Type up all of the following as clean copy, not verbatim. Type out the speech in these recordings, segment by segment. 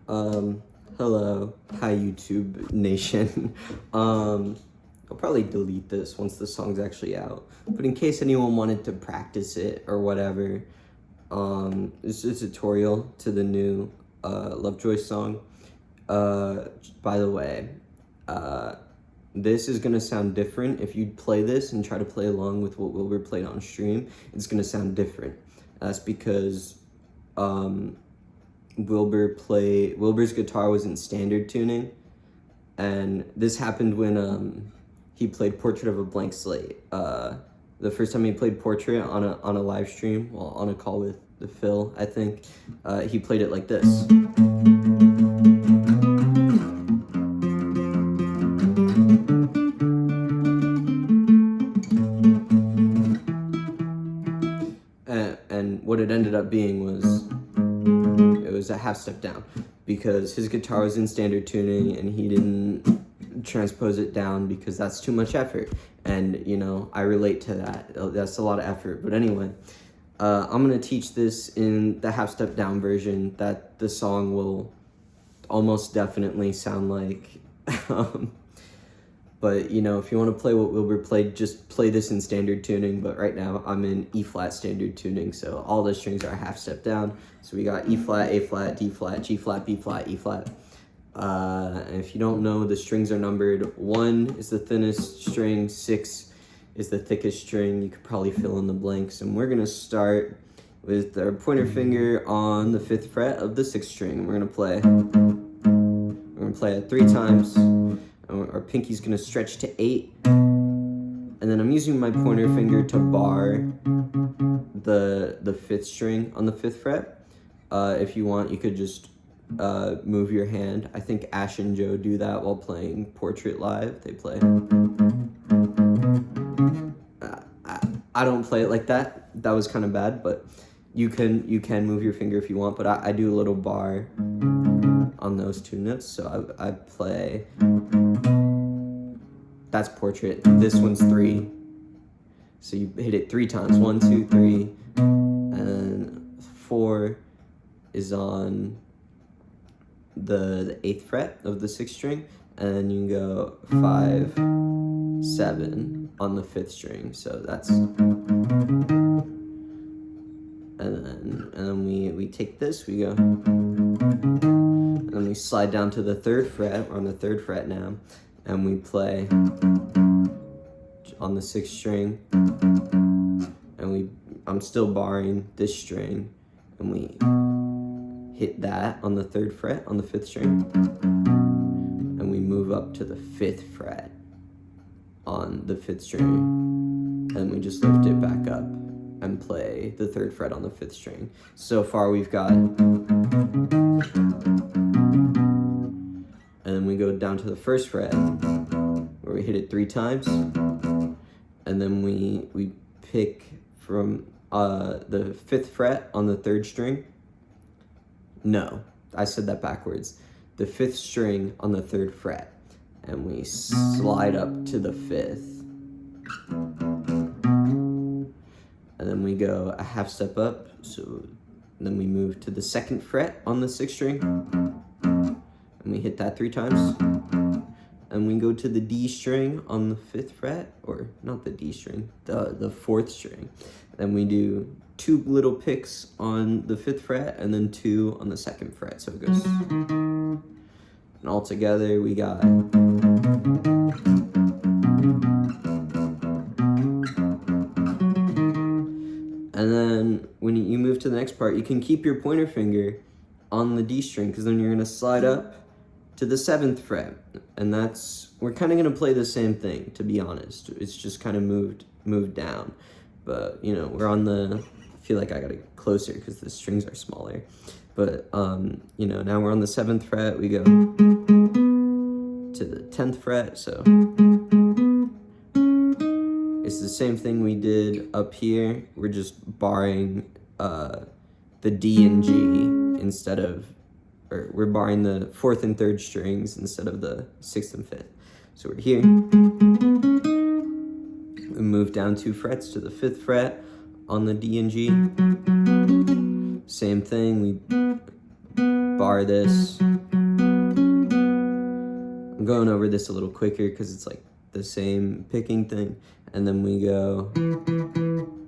Hello, hi YouTube nation. I'll probably delete this once the song's actually out. But in case anyone wanted to practice it or whatever, it's a tutorial to the new Lovejoy song. By the way, this is gonna sound different. If you play this and try to play along with what Wilbur played on stream, it's gonna sound different. That's because Wilbur's guitar was in standard tuning, and this happened when he played Portrait of a Blank Slate. The first time he played Portrait on a live stream, well, on a call with Phil, I think, he played it like this. And what it ended up being was a half step down, because his guitar was in standard tuning and he didn't transpose it down because that's too much effort. And you know, I relate to that. That's a lot of effort. But anyway, I'm gonna teach this in the half step down version that the song will almost definitely sound like. But you know, if you want to play what Wilbur played, just play this in standard tuning. But right now I'm in E flat standard tuning, so all the strings are a half step down. So we got E flat, A flat, D flat, G flat, B flat, E flat. And if you don't know, the strings are numbered. 1 is the thinnest string, 6 is the thickest string. You could probably fill in the blanks. And we're gonna start with our pointer finger on the 5th fret of the 6th string. We're gonna play it 3 times. Our pinky's gonna stretch to 8, and then I'm using my pointer finger to bar the 5th string on the 5th fret. If you want, you could just move your hand. I think Ash and Joe do that while playing Portrait live. They play. I don't play it like that. That was kind of bad, but you can move your finger if you want. But I do a little bar on those 2 notes, so I play. That's Portrait. This one's 3. So you hit it 3 times. 1, 2, 3. And 4 is on the 8th fret of the 6th string. And then you can go 5, 7 on the 5th string. So that's. And then we take this, we go. And then we slide down to the 3rd fret. We're on the 3rd fret now. And we play on the 6th string, and I'm still barring this string, and we hit that on the 3rd fret on the 5th string, and we move up to the 5th fret on the 5th string, and we just lift it back up and play the 3rd fret on the 5th string. So far we've got. And then we go down to the 1st fret, where we hit it 3 times, and then we pick from the 5th fret on the 3rd string. No, I said that backwards. The 5th string on the 3rd fret, and we slide up to the 5th. And then we go a half step up, so then we move to the 2nd fret on the 6th string. And we hit that 3 times, and we go to the D string on the 5th fret, or not the D string, the 4th string. Then we do 2 little picks on the 5th fret, and then 2 on the 2nd fret, so it goes. And all together we got. And then when you move to the next part, you can keep your pointer finger on the D string, because then you're gonna slide up to the 7th fret, and we're kind of gonna play the same thing, to be honest. It's just kind of moved down, but you know, we're on the. I feel like I gotta get closer because the strings are smaller, but you know, now we're on the 7th fret. We go to the 10th fret, so it's the same thing we did up here. We're just barring the D and G instead of. Or we're barring the 4th and 3rd strings instead of the 6th and 5th. So we're here. We move down 2 frets to the 5th fret on the D and G. Same thing, we bar this, going over this a little quicker because it's like the same picking thing. And then we go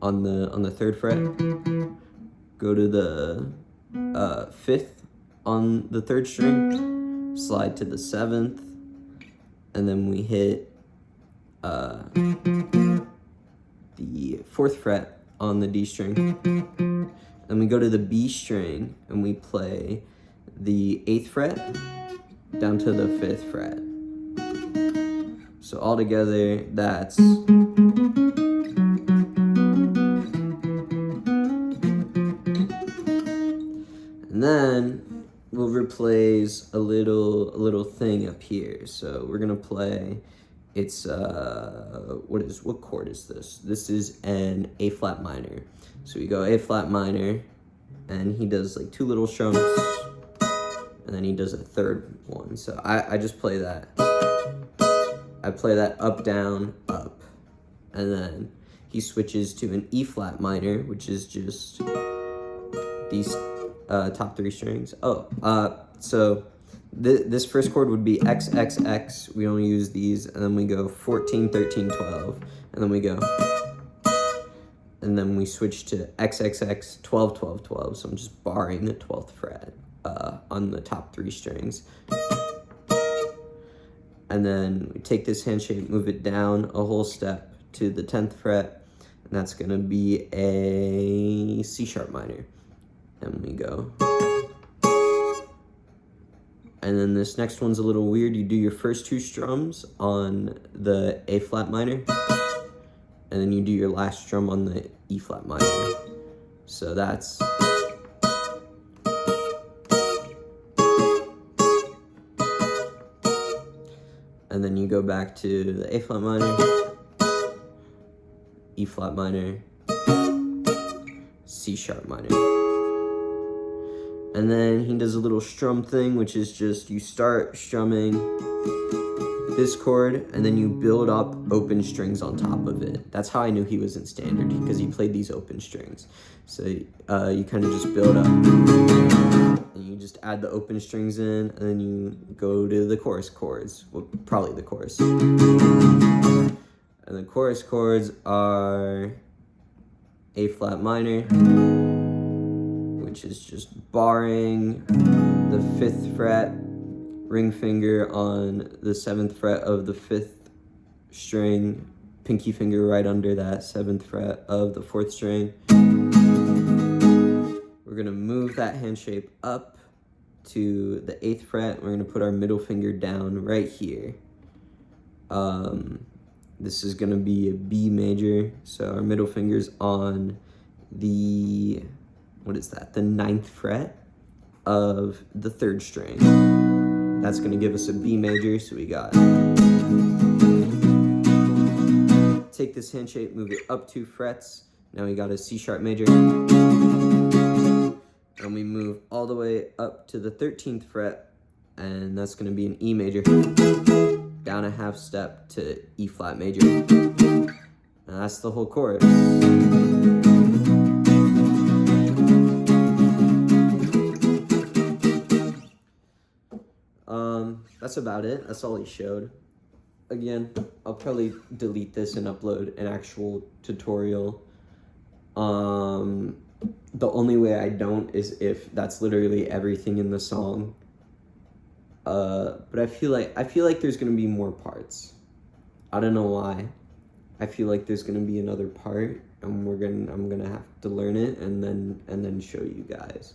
on the 3rd fret, go to the 5th on the 3rd string, slide to the 7th, and then we hit the 4th fret on the D string. Then we go to the B string and we play the 8th fret down to the 5th fret. So all together, that's and then Wilbur plays a little thing up here. So we're gonna play. It's what chord is this? This is an A flat minor. So we go A flat minor, and he does like 2 little strums, and then he does a 3rd one. So I just play that. I play that up, down, up, and then he switches to an E flat minor, which is just these top 3 strings. So this first chord would be X, X, X. We only use these, and then we go 14, 13, 12, and then we go, and then we switch to X, X, X, 12, 12, 12. So I'm just barring the 12th fret on the top 3 strings. And then we take this hand shape, move it down a whole step to the 10th fret, and that's gonna be a C sharp minor. And we go. And then this next one's a little weird. You do your first 2 strums on the A flat minor, and then you do your last strum on the E flat minor. So that's and then you go back to the A flat minor, E flat minor, C sharp minor. And then he does a little strum thing, which is just you start strumming this chord and then you build up open strings on top of it. That's how I knew he was in standard, because he played these open strings. So you kind of just build up and you just add the open strings in, and then you go to the chorus chords. Well, probably the chorus. And the chorus chords are A flat minor, which is just barring the 5th fret, ring finger on the 7th fret of the 5th string, pinky finger right under that 7th fret of the 4th string. We're gonna move that hand shape up to the 8th fret. We're gonna put our middle finger down right here. This is gonna be a B major, so our middle finger's on the, what is that? The 9th fret of the 3rd string. That's gonna give us a B major, so we got, take this hand shape, move it up 2 frets. Now we got a C sharp major. And we move all the way up to the 13th fret, and that's gonna be an E major. Down a half step to E flat major. And that's the whole chord. That's about it. That's all he showed. Again, I'll probably delete this and upload an actual tutorial. The only way I don't is if that's literally everything in the song. But I feel like there's gonna be more parts. I don't know why. I feel like there's gonna be another part, and I'm gonna have to learn it and then show you guys.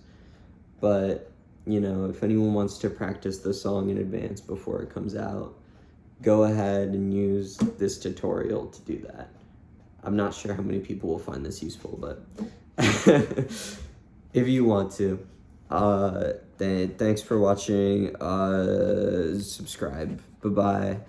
But you know, if anyone wants to practice the song in advance before it comes out, go ahead and use this tutorial to do that. I'm not sure how many people will find this useful, but if you want to, then thanks for watching. Subscribe. Bye-bye.